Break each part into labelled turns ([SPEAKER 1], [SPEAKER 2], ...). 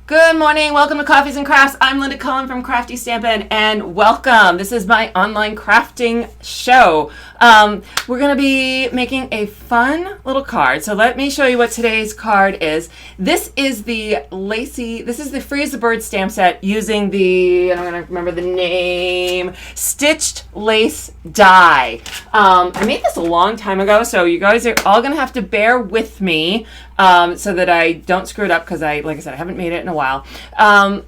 [SPEAKER 1] Good morning. Welcome to Coffees and Crafts. I'm Linda Cullen from Crafty Stampin', and welcome. This is my online crafting show. We're going to be making a fun little card. So let me show you what today's card is. This is the Lacy, this is the Freeze the Bird stamp set using the, I'm going to remember the name, Stitched Lace Die. I made this a long time ago, so you guys are all going to have to bear with me so that I don't screw it up because like I said, I haven't made it in a while.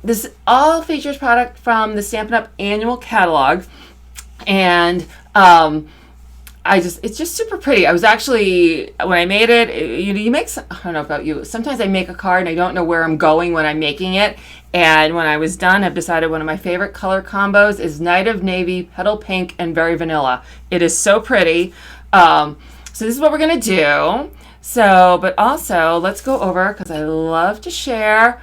[SPEAKER 1] This all features product from the Stampin' Up annual catalog, and it's just super pretty. I was actually, when I made it, you make some, I don't know about you, sometimes I make a card and I don't know where I'm going when I'm making it, and when I was done, I've decided one of my favorite color combos is Night of Navy, Petal Pink, and Berry Vanilla. It is so pretty. So this is what we're going to do. So, but also, let's go over, because I love to share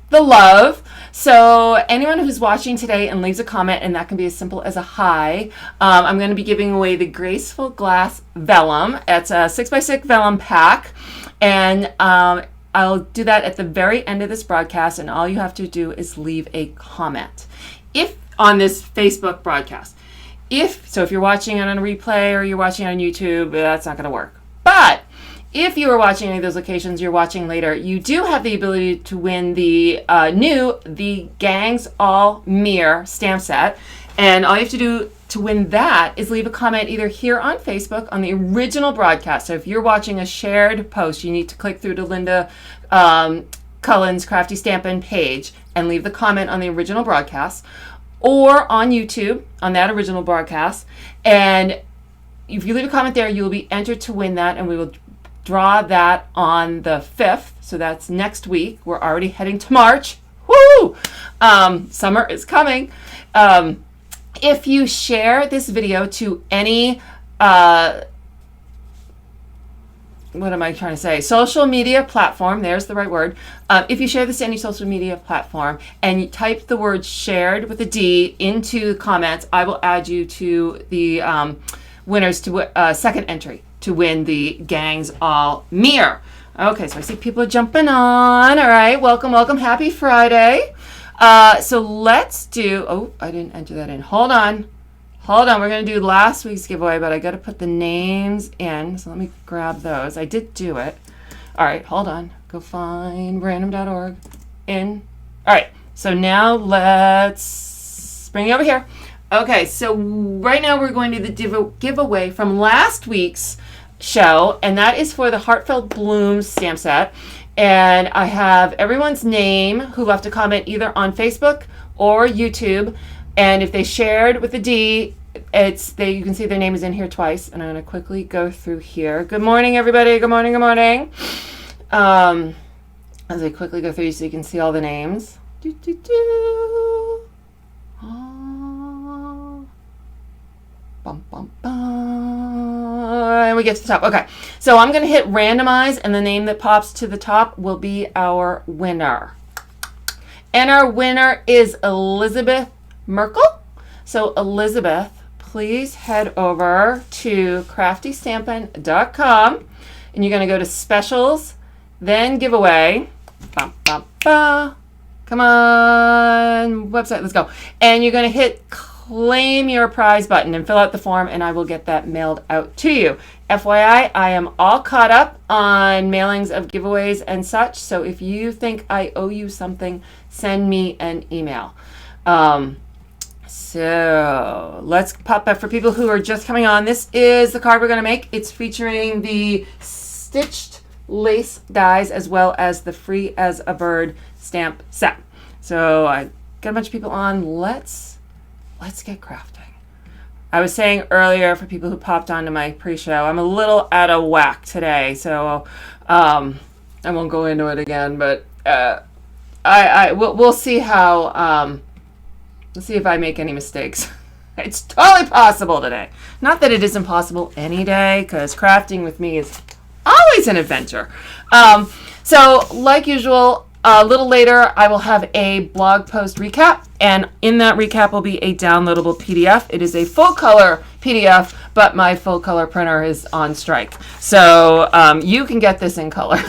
[SPEAKER 1] the love. So anyone who's watching today and leaves a comment, and that can be as simple as a hi, I'm going to be giving away the Graceful Glass Vellum. It's a 6x6 vellum pack, and I'll do that at the very end of this broadcast, and all you have to do is leave a comment if on this Facebook broadcast. If you're watching it on a replay or you're watching it on YouTube, that's not going to work. But if you are watching any of those locations you're watching later, you do have the ability to win the The Gangs All Mirror stamp set. And all you have to do to win that is leave a comment either here on Facebook on the original broadcast. So if you're watching a shared post, you need to click through to Linda Cullen's Crafty Stampin' page and leave the comment on the original broadcast, or on YouTube on that original broadcast. And if you leave a comment there, you will be entered to win that, and we will draw that on the 5th, so that's next week. We're already heading to March. Woo! Summer is coming. If you share this video to any, what am I trying to say? Social media platform, there's the right word. If you share this to any social media platform and you type the word shared with a D into the comments, I will add you to the winners to second entry to win the Gangs All Mirror. Okay, so I see people are jumping on. All right, welcome, welcome. Happy Friday. So let's do, oh, I didn't enter that in. Hold on. We're going to do last week's giveaway, but I got to put the names in. So let me grab those. I did do it. All right, hold on. Go find random.org. In. All right, so now let's bring it over here. Okay, so right now we're going to do the giveaway from last week's show, and that is for the Heartfelt Blooms stamp set. And I have everyone's name who left a comment either on Facebook or YouTube, and if they shared with a D, you can see their name is in here twice. And I'm going to quickly go through here. Good morning, everybody. Good morning. As I quickly go through so you can see all the names. Bum, bum, bum. And we get to the top. Okay, so I'm going to hit randomize, and the name that pops to the top will be our winner. And our winner is Elizabeth Merkel. So Elizabeth, please head over to craftystampin.com, and you're going to go to specials, then giveaway. Bum, bum, bum. Come on, website, let's go. And you're going to hit claim your prize button and fill out the form, and I will get that mailed out to you. FYI, I am all caught up on mailings of giveaways and such, so if you think I owe you something, send me an email. So let's pop up for people who are just coming on. This is the card we're going to make. It's featuring the Stitched Lace dies as well as the Free as a Bird stamp set. So I got a bunch of people on. Let's get crafting. I was saying earlier for people who popped onto my pre-show, I'm a little out of whack today, so I won't go into it again. But we'll see how. Let's see if I make any mistakes. It's totally possible today. Not that it isn't possible any day, because crafting with me is always an adventure. So like usual, a little later, I will have a blog post recap, and in that recap will be a downloadable PDF. It is a full color PDF, but my full color printer is on strike. So you can get this in color.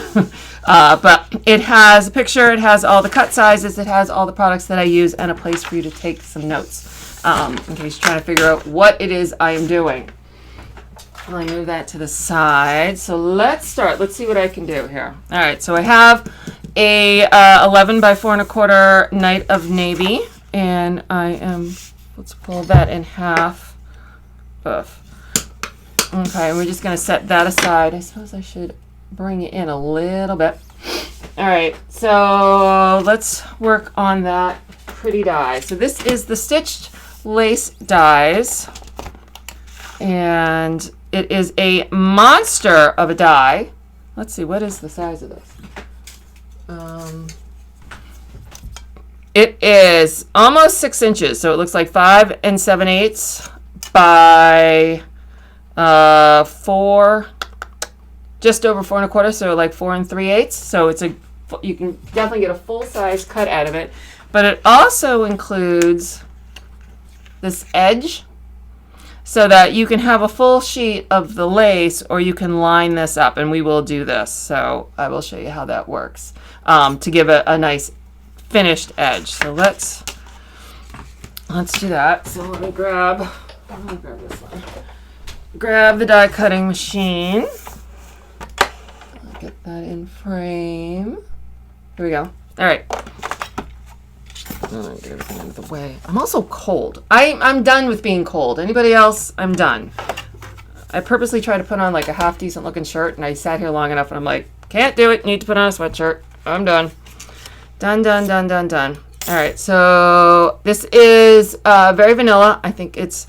[SPEAKER 1] But it has a picture, it has all the cut sizes, it has all the products that I use, and a place for you to take some notes in case you're trying to figure out what it is I am doing. Let me move that to the side. So let's start. Let's see what I can do here. All right, so I have a 11 by 4¼ Night of Navy, and I am, let's pull that in half. Oof. Okay, and we're just going to set that aside. I suppose I should bring it in a little bit. All right, so let's work on that pretty die. So this is the Stitched Lace dies, and it is a monster of a die. Let's see, what is the size of this? It is almost 6 inches, so it looks like 5 7/8 by 4, just over 4 1/4, so like 4 3/8. So it's a, you can definitely get a full size cut out of it, but it also includes this edge, so that you can have a full sheet of the lace, or you can line this up, and we will do this. So I will show you how that works to give a nice finished edge. So let's do that. So let me grab this one. Grab the die cutting machine. Get that in frame. Here we go. All right. Get everything out of the way. I'm also cold. I'm done with being cold. Anybody else? I'm done. I purposely tried to put on like a half decent looking shirt, and I sat here long enough, and I'm like, can't do it. Need to put on a sweatshirt. I'm done. Done. All right. So this is very vanilla. I think it's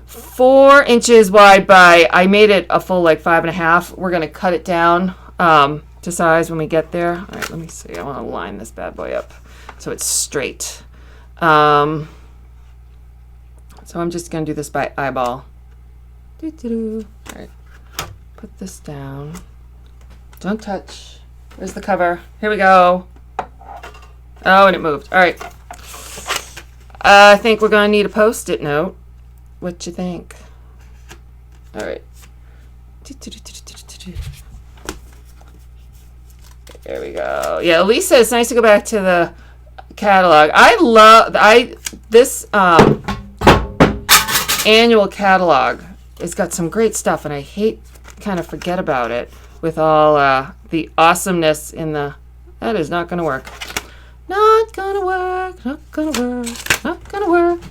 [SPEAKER 1] 4 inches wide by, I made it a full like 5.5. We're gonna cut it down to size when we get there. All right. Let me see. I want to line this bad boy up so it's straight. So I'm just going to do this by eyeball. All right, put this down. Don't touch. Where's the cover? Here we go. Oh, and it moved. All right. I think we're going to need a Post-it note. What you think? All right. There we go. Yeah, Lisa, it's nice to go back to the catalog. I love this annual catalog. It's got some great stuff, and I hate kind of forget about it with all the awesomeness in the. That is not going to work. Not gonna work. Not gonna work. Not gonna work.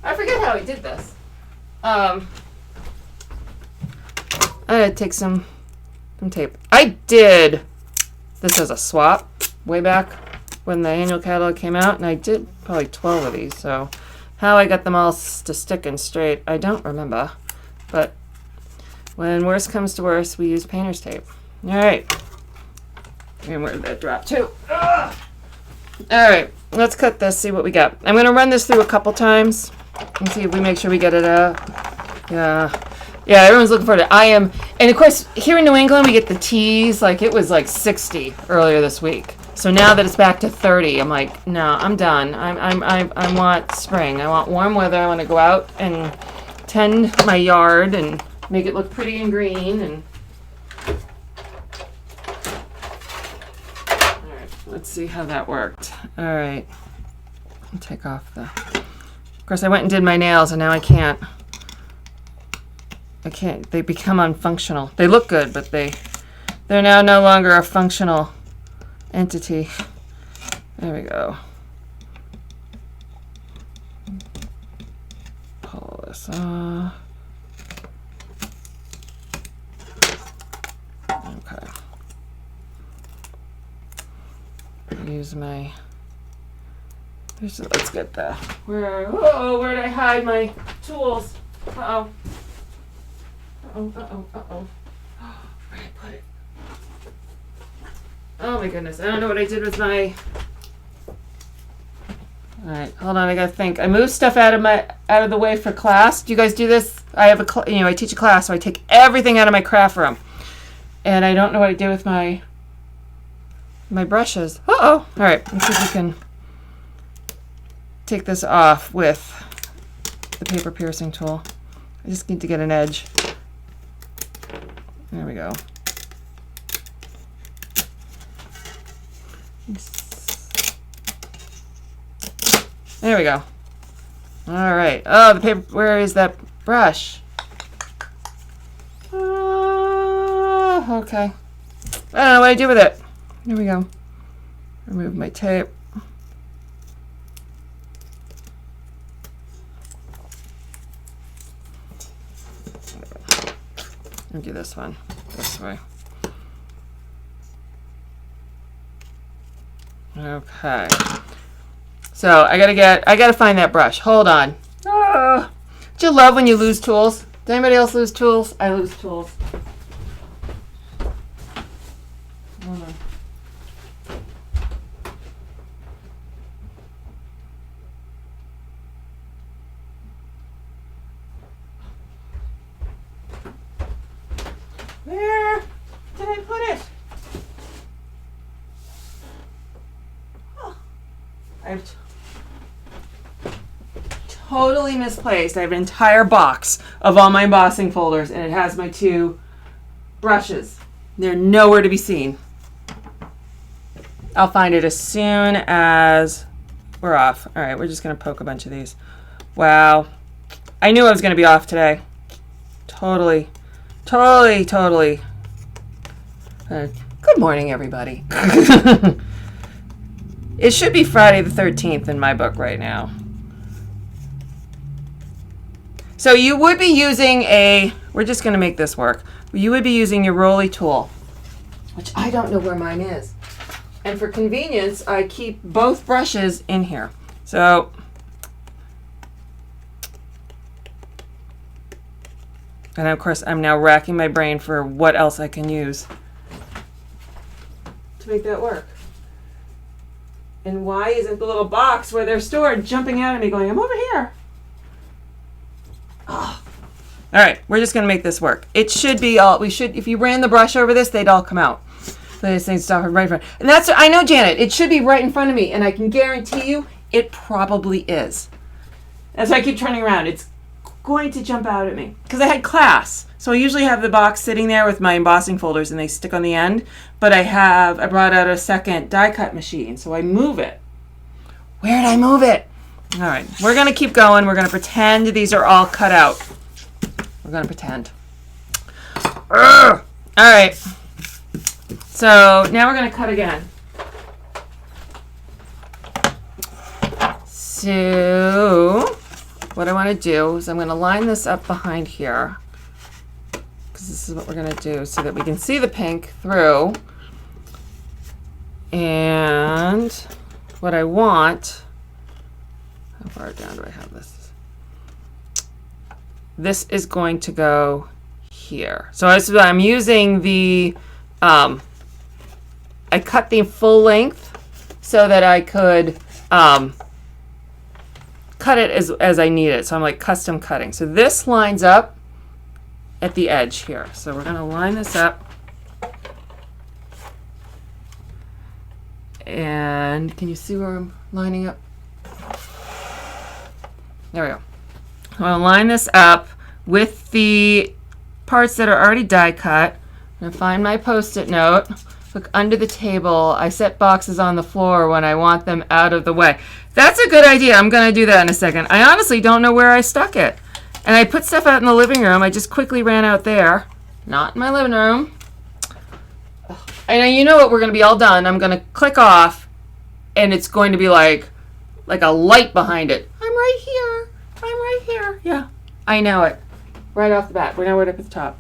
[SPEAKER 1] I forget how he did this. I had to take some tape. I did this as a swap way back when the annual catalog came out, and I did probably 12 of these, so how I got them all to stick and straight, I don't remember, but when worst comes to worst, we use painter's tape. All right, and where did that drop to? Ugh. All right, let's cut this, see what we got. I'm gonna run this through a couple times and see if we make sure we get it out. Yeah, everyone's looking forward to it. I am, and of course, here in New England, we get the teas, like it was like 60 earlier this week. So now that it's back to 30, I'm like, no, I'm done. I want spring. I want warm weather. I want to go out and tend my yard and make it look pretty and green. And all right, let's see how that worked. All right, I'll take off the. Of course, I went and did my nails, and now I can't. They become unfunctional. They look good, but they're now no longer a functional entity. There we go. Pull this off. Okay. Use my. Let's get the. Where did I hide my tools? Uh-oh. Where'd I put it? Oh my goodness, I don't know what I did with my. All right, hold on, I gotta think. I moved stuff out of the way for class. Do you guys do this? I have I teach a class, so I take everything out of my craft room, and I don't know what I did with my brushes. All right, let's see if we can take this off with the paper piercing tool. I just need to get an edge. There we go. There we go. All right. Oh, the paper. Where is that brush? Oh, okay. I don't know what I do with it. There we go. Remove my tape. I'll do this one this way. Okay. So I gotta find that brush. Hold on. Ah. Do you love when you lose tools? Does anybody else lose tools? I lose tools. Hold on. Where did I put it? Oh, I've totally misplaced. I have an entire box of all my embossing folders, and it has my 2 brushes. They're nowhere to be seen. I'll find it as soon as we're off. All right, we're just going to poke a bunch of these. Wow. I knew I was going to be off today. Totally. Good morning, everybody. It should be Friday the 13th in my book right now. So you would be using we're just going to make this work. You would be using your Rolly tool, which I don't know where mine is. And for convenience, I keep both brushes in here. So and of course, I'm now racking my brain for what else I can use to make that work. And why isn't the little box where they're stored jumping out at me going, I'm over here? Oh. All right, we're just gonna make this work. It should be all, if you ran the brush over this, they'd all come out. So this thing's stuff right in front. And that's, I know, Janet, it should be right in front of me, and I can guarantee you it probably is. That's why I keep turning around. It's going to jump out at me because I had class, so I usually have the box sitting there with my embossing folders and they stick on the end, but I brought out a second die cut machine, so I move it. Where did I move it? All right, we're gonna keep going. We're gonna pretend these are all cut out. We're gonna pretend. All right, so now we're gonna cut again. So what I want to do is I'm going to line this up behind here, because this is what we're going to do so that we can see the pink through. And what I want, how far down do I have this? This is going to go here. So I'm using the, I cut the full length so that I could cut it as I need it. So I'm like custom cutting. So this lines up at the edge here. So we're going to line this up. And can you see where I'm lining up? There we go. I'm going to line this up with the parts that are already die cut. I'm going to find my Post-it note. Look under the table. I set boxes on the floor when I want them out of the way. That's a good idea. I'm going to do that in a second. I honestly don't know where I stuck it. And I put stuff out in the living room. I just quickly ran out there. Not in my living room. And you know what? We're going to be all done. I'm going to click off, and it's going to be like a light behind it. I'm right here. I'm right here. Yeah, I know it. Right off the bat. We're now right up at the top.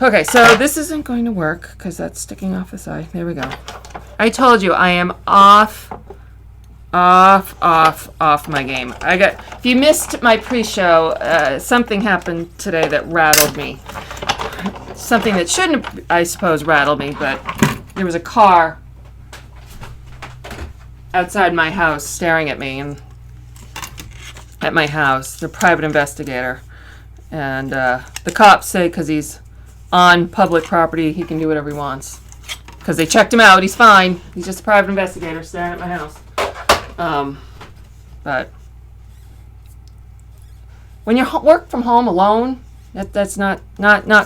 [SPEAKER 1] Okay, so this isn't going to work because that's sticking off the side. There we go. I told you I am off my game. If you missed my pre-show, something happened today that rattled me. Something that shouldn't, I suppose, rattle me, but there was a car outside my house staring at me and at my house. The private investigator. And the cops say because he's on public property, he can do whatever he wants. Because they checked him out, he's fine. He's just a private investigator staring at my house. But when you work from home alone, that's not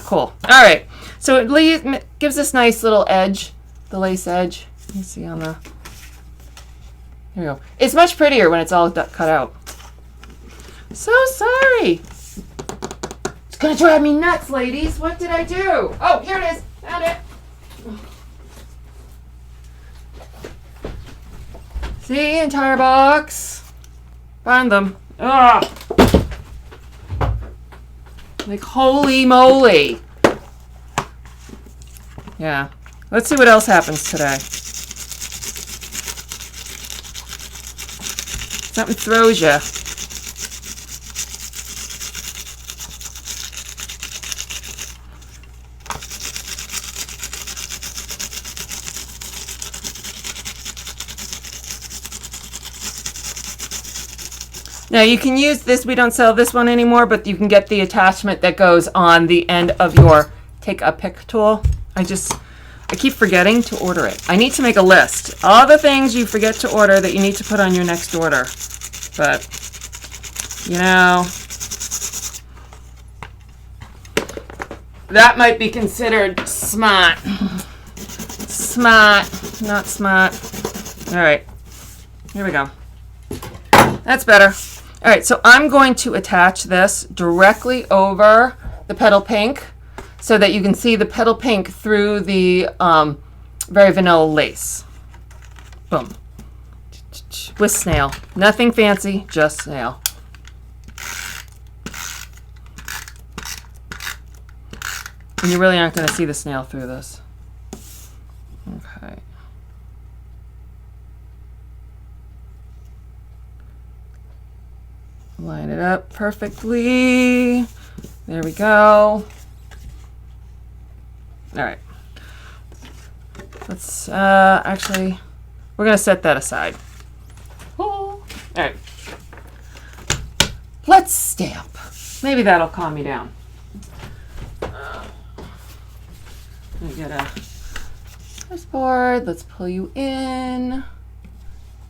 [SPEAKER 1] cool. All right, so it gives this nice little edge, the lace edge. You see on the, here we go. It's much prettier when it's all cut out. So sorry. It's gonna drive me nuts, ladies. What did I do? Oh, here it is. Found it. See, entire box. Find them. Ugh. Like, holy moly. Yeah. Let's see what else happens today. Something throws you. Now you can use this, we don't sell this one anymore, but you can get the attachment that goes on the end of your take a pick tool. I keep forgetting to order it. I need to make a list. All the things you forget to order that you need to put on your next order. But, you know, that might be considered smart. Smart, not smart. All right, here we go. That's better. All right, so I'm going to attach this directly over the petal pink so that you can see the petal pink through the very vanilla lace. Boom. With snail. Nothing fancy, just snail. And you really aren't going to see the snail through this. Okay. Line it up perfectly. There we go. All right. Let's actually, we're going to set that aside. All right. Let's stamp. Maybe that'll calm me down. Let me get a this board. Let's pull you in.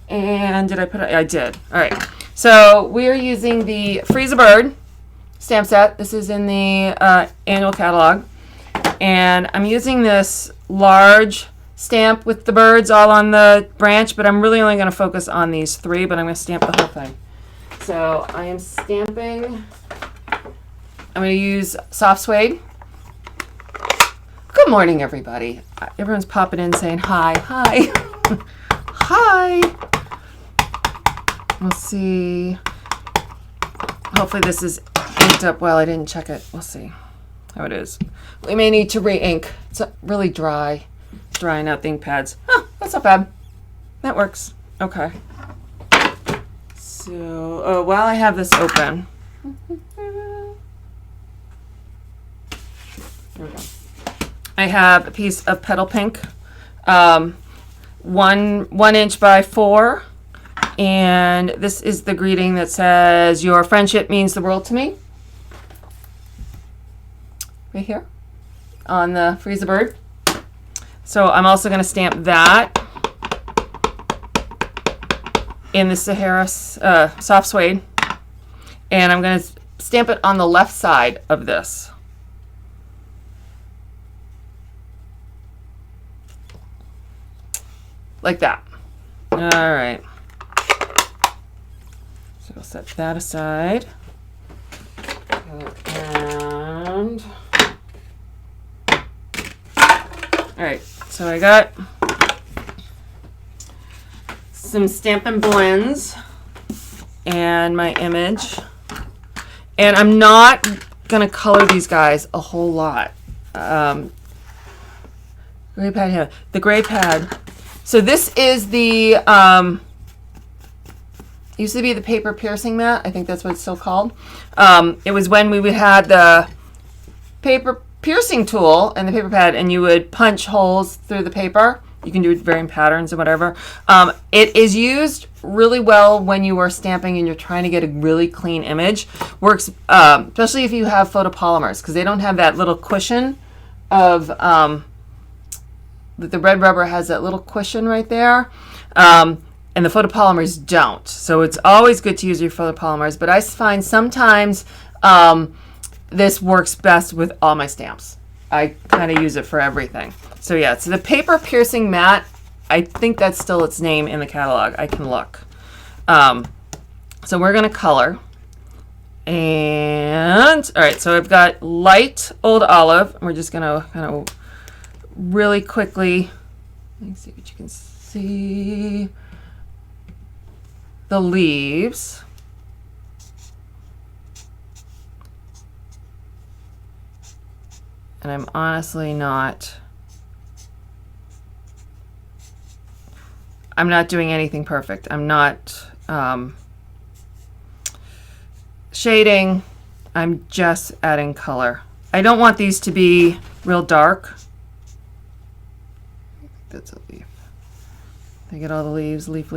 [SPEAKER 1] And did I put it? I did. All right. So we're using the Freeze a Bird stamp set. This is in the annual catalog. And I'm using this large stamp with the birds all on the branch, but I'm really only going to focus on these three, but I'm going to stamp the whole thing. So I am stamping. I'm going to use soft suede. Good morning, everybody. Everyone's popping in saying hi. Hi. Hi. We'll see. Hopefully this is inked up well. I didn't check it. We'll see how it is. We may need to re-ink. It's really dry. It's drying out the ink pads. Huh, that's not bad. That works. Okay. So while I have this open, here we go. I have a piece of petal pink, 1 inch by 4. And this is the greeting that says, "Your friendship means the world to me." Right here on the Freeze a Bird. So I'm also going to stamp that in the Sahara soft suede. And I'm going to stamp it on the left side of this. Like that. All right. So we'll set that aside. And all right, so I got some Stampin' Blends and my image. And I'm not gonna color these guys a whole lot. Gray pad here. The gray pad. So this is the used to be the paper piercing mat. I think that's what it's still called. It was when we had the paper piercing tool and the paper pad, and you would punch holes through the paper. You can do varying patterns and whatever. It is used really well when you are stamping and you're trying to get a really clean image. Works especially if you have photopolymers, because they don't have that little cushion of the red rubber has that little cushion right there. and the photopolymers don't. So it's always good to use your photopolymers, but I find sometimes this works best with all my stamps. I kind of use it for everything. So yeah, so the paper piercing matte, I think that's still its name in the catalog. I can look. So we're going to color. And all right, so I've got light old olive. We're just going to kind of really quickly, let me see what you can see. The leaves. And I'm honestly not doing anything perfect. I'm not shading. I'm just adding color. I don't want these to be real dark. That's a leaf. I get all the leaves, leaf.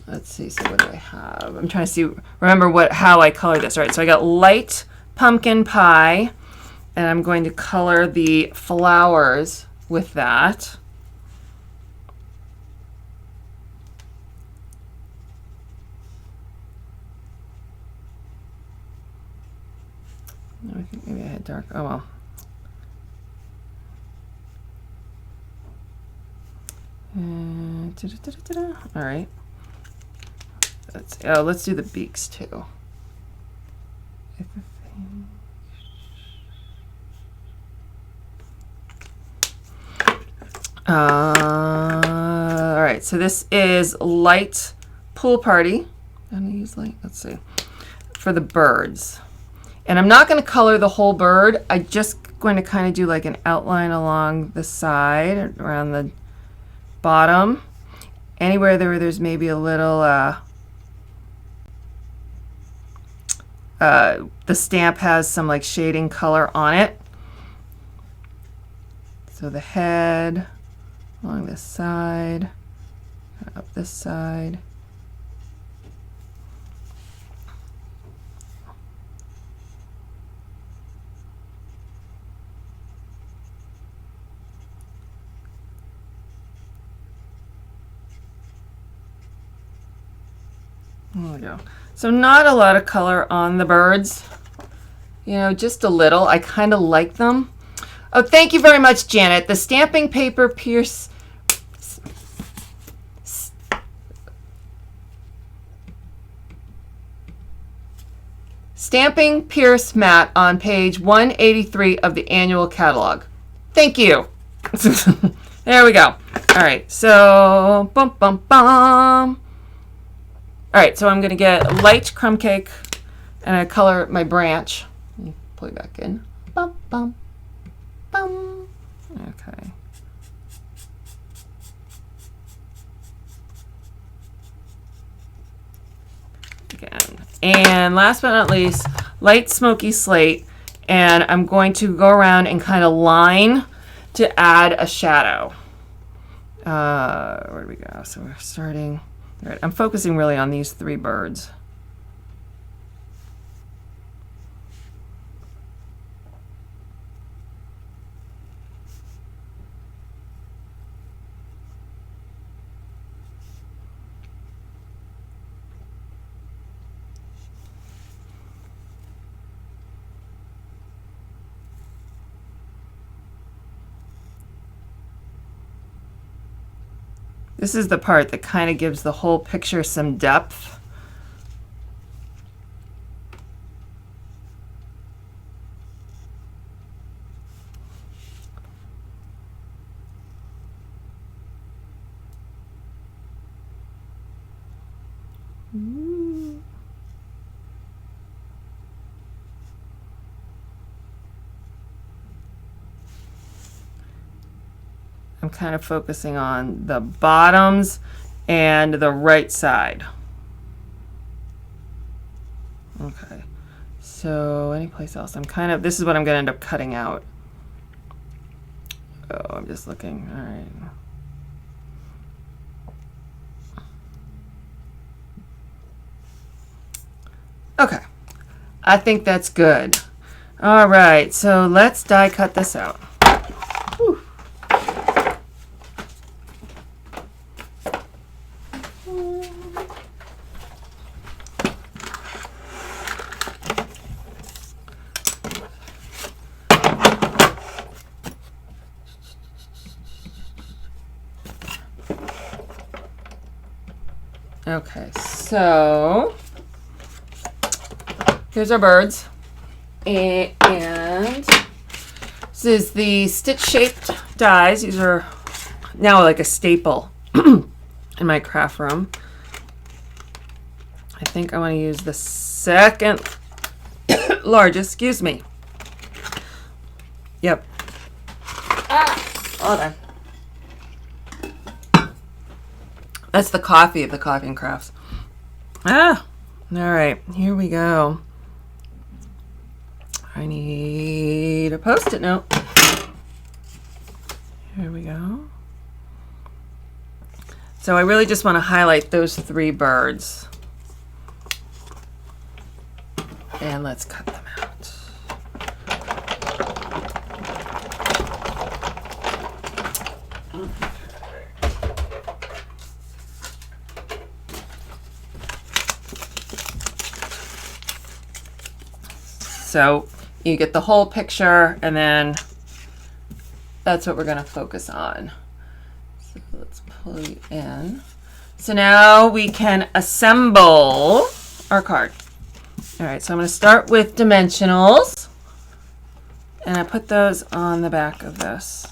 [SPEAKER 1] Let's see, so what do I have? I'm trying to see, remember how I color this. All right, so I got light pumpkin pie, and I'm going to color the flowers with that. I think maybe I had dark, oh well. All right. Let's do the beaks too. All right, so this is light pool party. I'm gonna use light, let's see, for the birds. And I'm not gonna color the whole bird. I'm just going to kind of do like an outline along the side, around the bottom. Anywhere there's maybe a little, the stamp has some like shading color on it. So the head, along this side, up this side. There we go. So not a lot of color on the birds, you know, just a little. I kind of like them. Oh, thank you very much, Janet. The stamping paper pierce. Stamping Pierce Matte on page 183 of the annual catalog. Thank you. There we go. All right, so bum bum bum. All right, so I'm going to get light crumb cake, and I color my branch. Let me pull it back in. Bum bum bum. Okay. Again. And last but not least, light smoky slate, and I'm going to go around and kind of line to add a shadow. Where do we go? So we're starting. All right, I'm focusing really on these three birds. This is the part that kind of gives the whole picture some depth. I'm kind of focusing on the bottoms and the right side. Okay, so anyplace else? I'm kind of, this is what I'm going to end up cutting out. Oh, I'm just looking. All right. Okay, I think that's good. All right, so let's die cut this out. Whew. Okay, so here's our birds. And this is the stitch-shaped dies. These are now like a staple in my craft room. I think I want to use the second largest, excuse me. Yep. Hold on. That's the coffee of the Coffee and Crafts. All right, here we go. I need a Post-it note. Here we go. So I really just want to highlight those 3 birds. And let's cut them out. So you get the whole picture, and then that's what we're going to focus on. So let's pull you in. So now we can assemble our card. All right, so I'm going to start with dimensionals, and I put those on the back of this.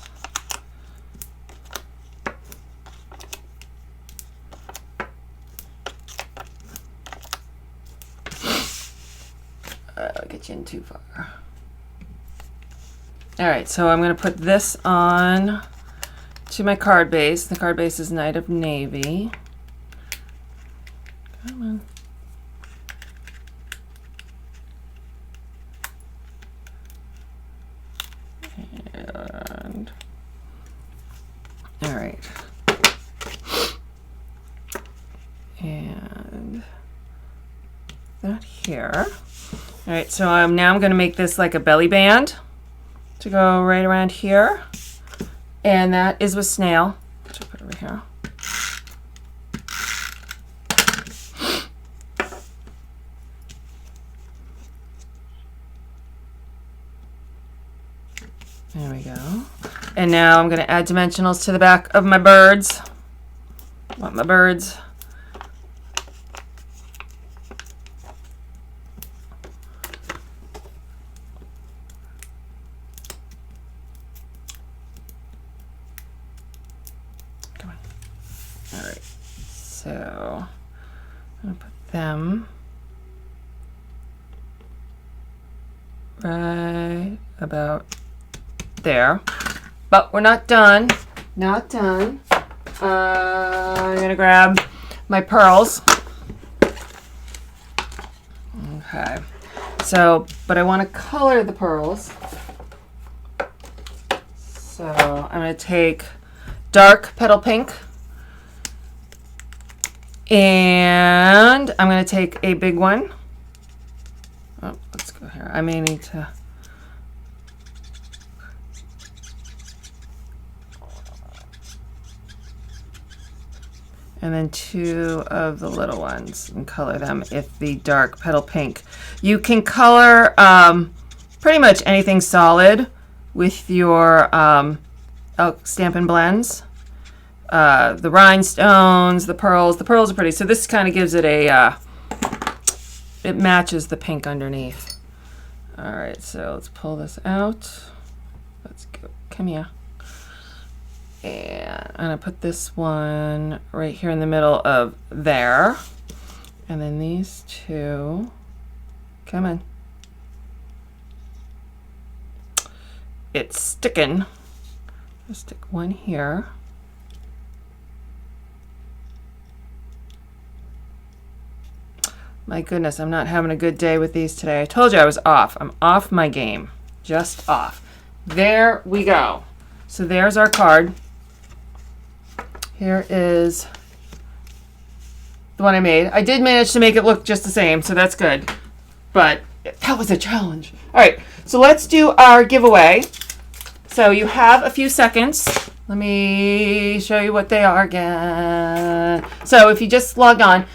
[SPEAKER 1] I'll get you in too far. All right, so I'm going to put this on to my card base. The card base is Knight of Navy. Come on. And all right. And that here. All right, so now I'm going to make this like a belly band to go right around here. And that is with snail, which I'll put over here. There we go. And now I'm going to add dimensionals to the back of my birds. I want my birds. Come on. All right. So I'm going to put them right about there, but we're not done. Not done. I'm gonna grab my pearls. Okay. So, but I want to color the pearls. So I'm gonna take dark petal pink, and I'm gonna take a big one. Oh, let's go here. I may need to. And then 2 of the little ones and color them with the dark petal pink. You can color pretty much anything solid with your Stampin' Blends. The rhinestones, the pearls. The pearls are pretty. So this kind of gives it a, it matches the pink underneath. All right, so let's pull this out. Let's go, come here. And I'm going to put this one right here in the middle of there. And then these 2, come on. It's sticking. I'll stick one here. My goodness, I'm not having a good day with these today. I told you I was off. I'm off my game. Just off. There we go. So there's our card. Here is the one I made. I did manage to make it look just the same, so that's good. But that was a challenge. All right, so let's do our giveaway. So you have a few seconds. Let me show you what they are again. So if you just logged on,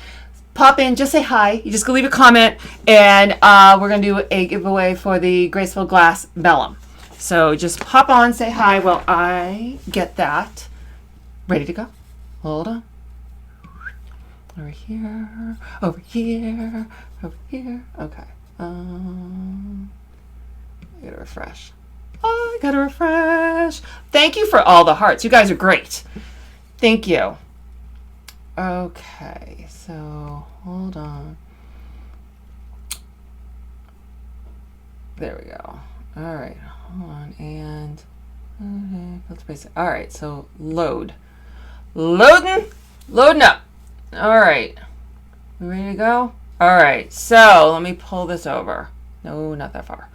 [SPEAKER 1] pop in, just say hi. You just go leave a comment, and we're going to do a giveaway for the Graceful Glass Vellum. So just pop on, say hi while I get that ready to go. Hold on. Over here, over here, over here. Okay. I gotta refresh. Oh, I gotta refresh. Thank you for all the hearts. You guys are great. Thank you. Okay, so hold on. There we go. All right, hold on. And all right, so loading up. All right, we ready to go? All right, so let me pull this over. No, not that far.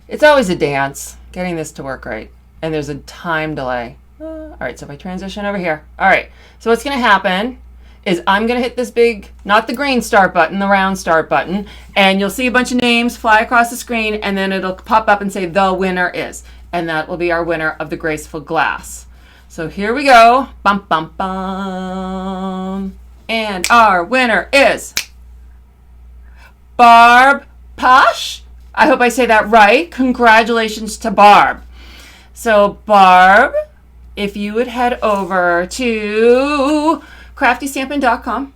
[SPEAKER 1] It's always a dance getting this to work right, and there's a time delay. All right, so if I transition over here. All right, so what's going to happen is I'm going to hit this big, not the green start button, the round start button, and you'll see a bunch of names fly across the screen, and then it'll pop up and say the winner is, and that will be our winner of the graceful glass. So here we go. Bum, bum, bum. And our winner is Barb Posh. I hope I say that right. Congratulations to Barb. So Barb, if you would head over to craftystampin.com,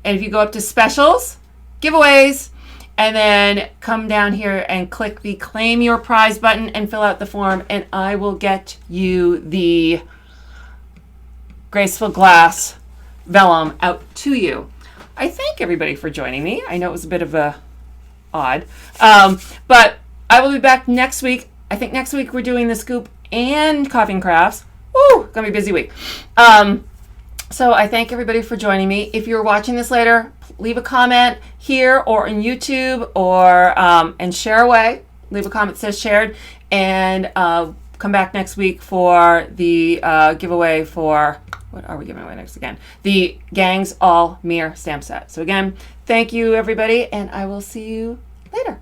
[SPEAKER 1] and if you go up to specials, giveaways, and then come down here and click the claim your prize button and fill out the form, and I will get you the graceful glass vellum out to you. I thank everybody for joining me. I know it was a bit of a odd, but I will be back next week. I think next week we're doing the scoop and coffee and crafts. Woo, gonna be a busy week. So I thank everybody for joining me. If you're watching this later, leave a comment here or on YouTube, or and share away. Leave a comment that says shared, and come back next week for the giveaway for, what are we giving away next again? The Gangs All Mirror stamp set. So again, thank you everybody, and I will see you later.